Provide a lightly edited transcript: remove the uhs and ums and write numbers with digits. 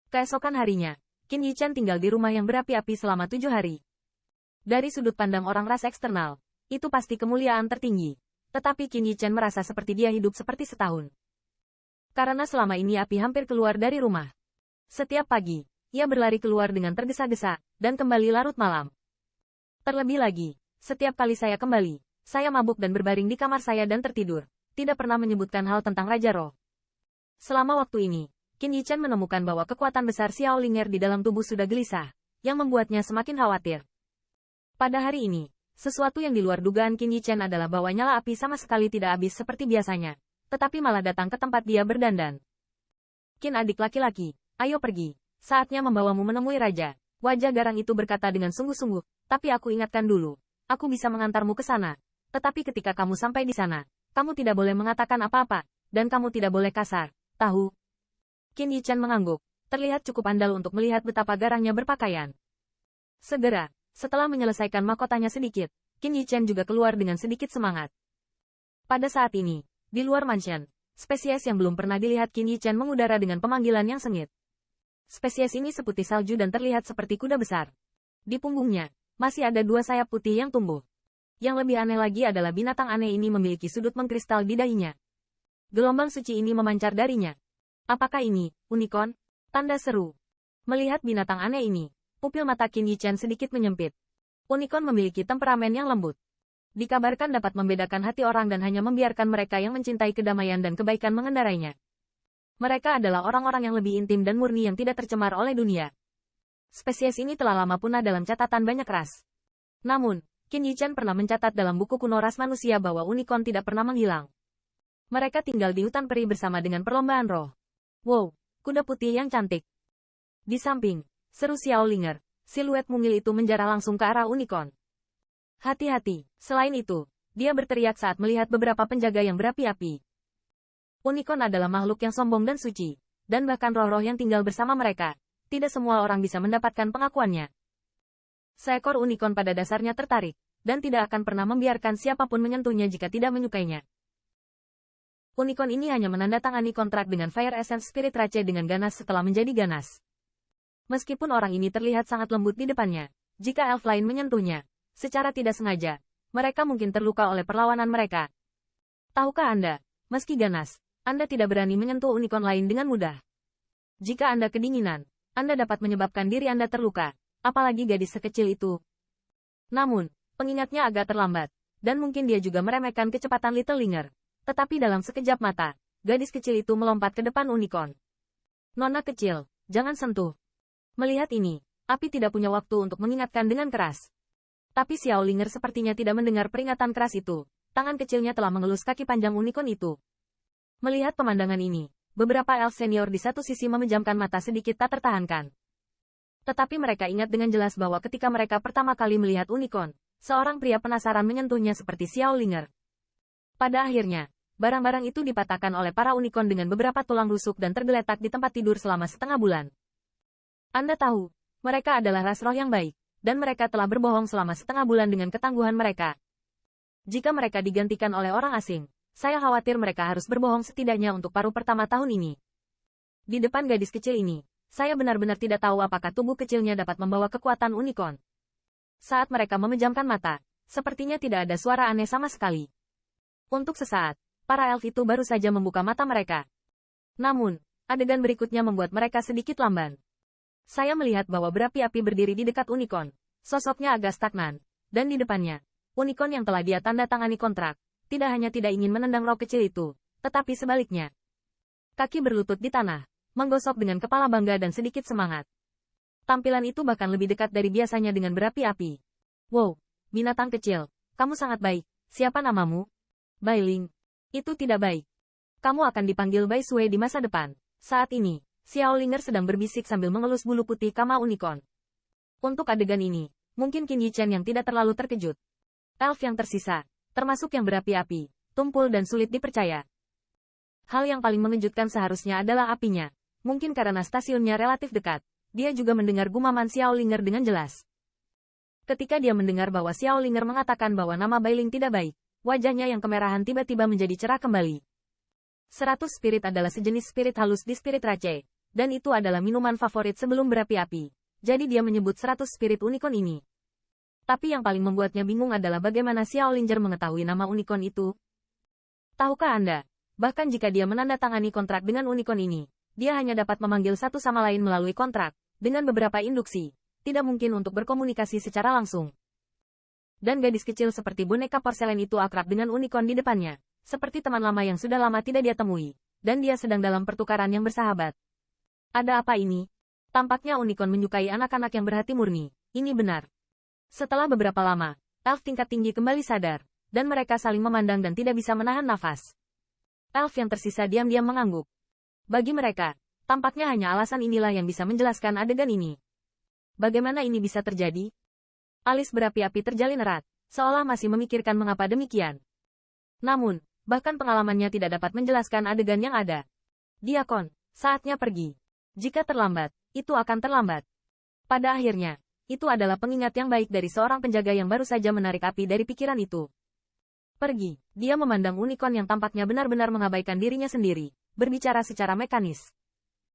Keesokan harinya, Qin Yichan tinggal di rumah yang berapi-api selama 7 hari. Dari sudut pandang orang ras eksternal, itu pasti kemuliaan tertinggi. Tetapi Qin Yichan merasa seperti dia hidup seperti setahun. Karena selama ini api hampir keluar dari rumah. Setiap pagi, ia berlari keluar dengan tergesa-gesa, dan kembali larut malam. Terlebih lagi, setiap kali saya kembali, saya mabuk dan berbaring di kamar saya dan tertidur, tidak pernah menyebutkan hal tentang Raja Roh. Selama waktu ini, Qin Yichan menemukan bahwa kekuatan besar Xiao Linger di dalam tubuh sudah gelisah, yang membuatnya semakin khawatir. Pada hari ini, sesuatu yang di luar dugaan Qin Yichan adalah bahwa nyala api sama sekali tidak habis seperti biasanya, tetapi malah datang ke tempat dia berdandan. Qin adik laki-laki, ayo pergi, saatnya membawamu menemui Raja. Wajah garang itu berkata dengan sungguh-sungguh, tapi aku ingatkan dulu, aku bisa mengantarmu ke sana. Tetapi ketika kamu sampai di sana, kamu tidak boleh mengatakan apa-apa, dan kamu tidak boleh kasar, tahu? Qin Yichan mengangguk, terlihat cukup andal untuk melihat betapa garangnya berpakaian. Segera, setelah menyelesaikan mahkotanya sedikit, Qin Yichan juga keluar dengan sedikit semangat. Pada saat ini, di luar mansion, spesies yang belum pernah dilihat Qin Yichan mengudara dengan pemanggilan yang sengit. Spesies ini seputih salju dan terlihat seperti kuda besar. Di punggungnya, masih ada 2 sayap putih yang tumbuh. Yang lebih aneh lagi adalah binatang aneh ini memiliki sudut mengkristal di dahinya. Gelombang suci ini memancar darinya. Apakah ini, unicorn? Tanda seru. Melihat binatang aneh ini, pupil mata Qin Yichan sedikit menyempit. Unicorn memiliki temperamen yang lembut. Dikabarkan dapat membedakan hati orang dan hanya membiarkan mereka yang mencintai kedamaian dan kebaikan mengendarainya. Mereka adalah orang-orang yang lebih intim dan murni yang tidak tercemar oleh dunia. Spesies ini telah lama punah dalam catatan banyak ras. Namun, Qin Yichan pernah mencatat dalam buku kuno ras manusia bahwa unicorn tidak pernah menghilang. Mereka tinggal di hutan peri bersama dengan perlombaan roh. Wow, kuda putih yang cantik. Di samping, seru Xiao Linger, siluet mungil itu menjarah langsung ke arah unicorn. Hati-hati, selain itu, dia berteriak saat melihat beberapa penjaga yang berapi-api. Unicorn adalah makhluk yang sombong dan suci, dan bahkan roh-roh yang tinggal bersama mereka, tidak semua orang bisa mendapatkan pengakuannya. Seekor unicorn pada dasarnya tertarik, dan tidak akan pernah membiarkan siapapun menyentuhnya jika tidak menyukainya. Unicorn ini hanya menandatangani kontrak dengan Fire Essence Spirit Rache dengan ganas setelah menjadi ganas. Meskipun orang ini terlihat sangat lembut di depannya, jika elf lain menyentuhnya, secara tidak sengaja, mereka mungkin terluka oleh perlawanan mereka. Tahukah Anda, meski ganas, Anda tidak berani menyentuh unicorn lain dengan mudah. Jika Anda kedinginan, Anda dapat menyebabkan diri Anda terluka, apalagi gadis sekecil itu. Namun, pengingatnya agak terlambat, dan mungkin dia juga meremehkan kecepatan Little Linger. Tetapi dalam sekejap mata, gadis kecil itu melompat ke depan unicorn. Nona kecil, jangan sentuh. Melihat ini, api tidak punya waktu untuk mengingatkan dengan keras. Tapi Xiao Linger sepertinya tidak mendengar peringatan keras itu. Tangan kecilnya telah mengelus kaki panjang unicorn itu. Melihat pemandangan ini, beberapa elf senior di satu sisi memejamkan mata sedikit tak tertahankan. Tetapi mereka ingat dengan jelas bahwa ketika mereka pertama kali melihat unicorn, seorang pria penasaran menyentuhnya seperti Xiao Linger. Pada akhirnya, barang-barang itu dipatahkan oleh para unicorn dengan beberapa tulang rusuk dan tergeletak di tempat tidur selama setengah bulan. Anda tahu, mereka adalah ras roh yang baik, dan mereka telah berbohong selama setengah bulan dengan ketangguhan mereka. Jika mereka digantikan oleh orang asing, saya khawatir mereka harus berbohong setidaknya untuk paruh pertama tahun ini. Di depan gadis kecil ini, saya benar-benar tidak tahu apakah tubuh kecilnya dapat membawa kekuatan unicorn. Saat mereka memejamkan mata, sepertinya tidak ada suara aneh sama sekali. Untuk sesaat, para elf itu baru saja membuka mata mereka. Namun, adegan berikutnya membuat mereka sedikit lamban. Saya melihat bahwa berapi-api berdiri di dekat unicorn. Sosoknya agak stagnan, dan di depannya, unicorn yang telah dia tanda tangani kontrak, tidak hanya tidak ingin menendang roh kecil itu, tetapi sebaliknya. Kaki berlutut di tanah, menggosok dengan kepala bangga dan sedikit semangat. Tampilan itu bahkan lebih dekat dari biasanya dengan berapi-api. Wow, binatang kecil, kamu sangat baik. Siapa namamu? Bai Ling. Itu tidak baik. Kamu akan dipanggil Bai Sui di masa depan. Saat ini, Xiao Linger sedang berbisik sambil mengelus bulu putih kama unicorn. Untuk adegan ini, mungkin Qin Yichan yang tidak terlalu terkejut. Elf yang tersisa, termasuk yang berapi-api, tumpul dan sulit dipercaya. Hal yang paling mengejutkan seharusnya adalah apinya. Mungkin karena stasiunnya relatif dekat, dia juga mendengar gumaman Xiao Linger dengan jelas. Ketika dia mendengar bahwa Xiao Linger mengatakan bahwa nama Bai Ling tidak baik, wajahnya yang kemerahan tiba-tiba menjadi cerah kembali. 100 spirit adalah sejenis spirit halus di Spirit Rache, Dan itu adalah minuman favorit sebelum berapi-api. Jadi dia menyebut 100 spirit unicorn ini. Tapi yang paling membuatnya bingung adalah bagaimana Xiao Linger mengetahui nama unicorn itu. Tahukah Anda? Bahkan jika dia menandatangani kontrak dengan unicorn ini, dia hanya dapat memanggil satu sama lain melalui kontrak, dengan beberapa induksi. Tidak mungkin untuk berkomunikasi secara langsung. Dan gadis kecil seperti boneka porselen itu akrab dengan unicorn di depannya. Seperti teman lama yang sudah lama tidak dia temui. Dan dia sedang dalam pertukaran yang bersahabat. Ada apa ini? Tampaknya unicorn menyukai anak-anak yang berhati murni. Ini benar. Setelah beberapa lama, elf tingkat tinggi kembali sadar. Dan mereka saling memandang dan tidak bisa menahan nafas. Elf yang tersisa diam-diam mengangguk. Bagi mereka, tampaknya hanya alasan inilah yang bisa menjelaskan adegan ini. Bagaimana ini bisa terjadi? Alis berapi-api terjalin erat, seolah masih memikirkan mengapa demikian. Namun, bahkan pengalamannya tidak dapat menjelaskan adegan yang ada. Diakon, saatnya pergi. Jika terlambat, itu akan terlambat. Pada akhirnya, itu adalah pengingat yang baik dari seorang penjaga yang baru saja menarik api dari pikiran itu. Pergi, dia memandang unicorn yang tampaknya benar-benar mengabaikan dirinya sendiri, berbicara secara mekanis.